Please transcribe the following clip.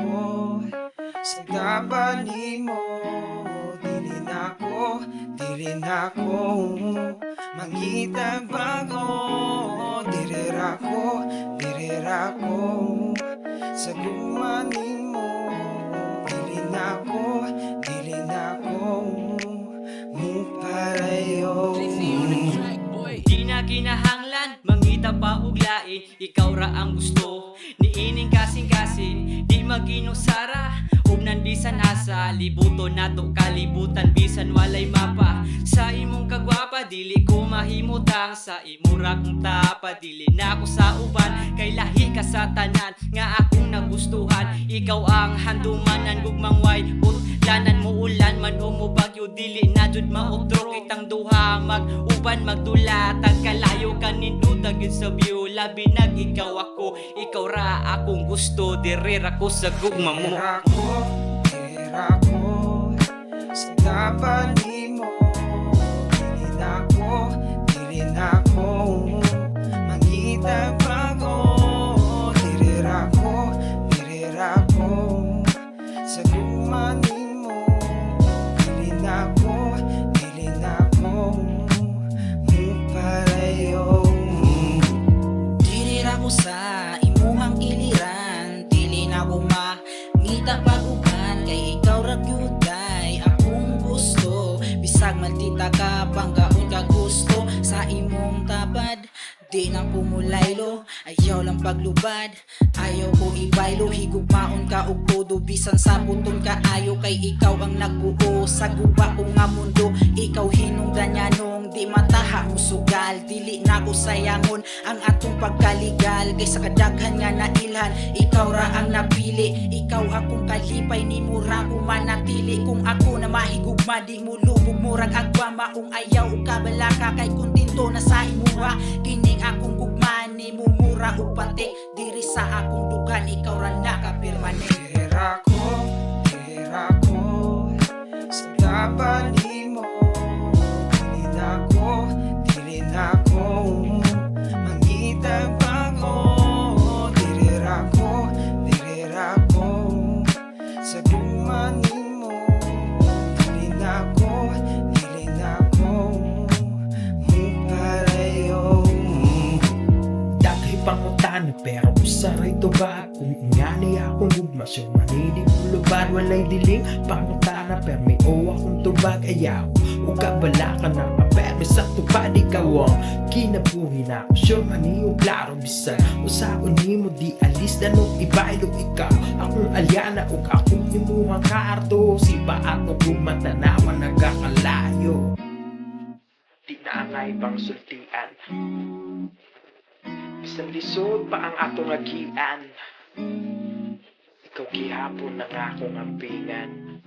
ako sa gaban nimo. Dili na ko mangitag bago. Dirira ko sa guma nimo. Dili na ko mupalayo. Di na kinahanglan, mangita pa og lain. Ikaw ra ang gusto, niining kasing-kasing. Di maginusara, ug nan bisan asa. Libuto nato kalibutan, bisan walay mapa. Sa imong kagwapa, dili ko mahimutang. Sa imo ra kong tapa, dili na ko sa uban. Kay lahi ka sa tanan, nga akong nagustuhan. Ikaw ang handumanan, gugmang way lanan mo ulan man umubagyo. Dili na jud mautro kitang duha mag-uban magdula. Tagkalayo kanindutag yun sa view. Labi nag ikaw ako, ikaw ra akong gusto. Dirira ko sa gugma mo. Dirira ko sa gaban nimo. Dili na ko mangita bago. Dirira ko sa guma nimo. Dili na ko mupalayo. Dirira ko sa imuhang iliran, dili na ko mangita paguban. Kay ikaw ra gyud kay akong gusto. Bisag maldita ka panggaon ka gusto. Sa imong tabad di na pumulaylo, ayaw lang paglubad. Ayaw ko ibaylo, higugmaon ka og todo. Bisan sa puton ka ayaw, kay ikaw ang nagbuo sa guba ko nga mundo. Ikaw hinungdan niya nung di mataha mo sugal. Dili na ko sayangon ang atong pagkaligal. Kay sa kadaghan nga nailhan, ikaw ra ang napili. Ikaw akong kalipay, ni mo ra ko manatili. Kung ako na mahigugma, di mo lubog murag agwama. Kung ayaw o kabalaka, kay kontento na sa imuha. Kining akong gugma, ni mo mura o pati. Diri sa akong dugan, ikaw ra nakapirmane. Dirira ko sa gaban nimo. Dili na ko mangita bago. Dirira ko sa guma nimo. Dili na ko mupalayo. Daghay pangutana pero usaray tubag. Kung ingani akong gugmasyon, maninig ulubad. Walay diling pangutana pero may o akong tubag. Ayaw o kabala ka na maperme sa tubad. Ikaw ang kinabuhi na ako sure maniyo klaro. Bisan usaon ni mo di alis na nung ibaylog. Ikaw akong alyana o akong imuhang karto. Sipa ako gumatanawan nagkakalayo. Di na angay pang sultian, bisan lisod pa ang atong agian. Ikaw gihapon ang akong ampingan.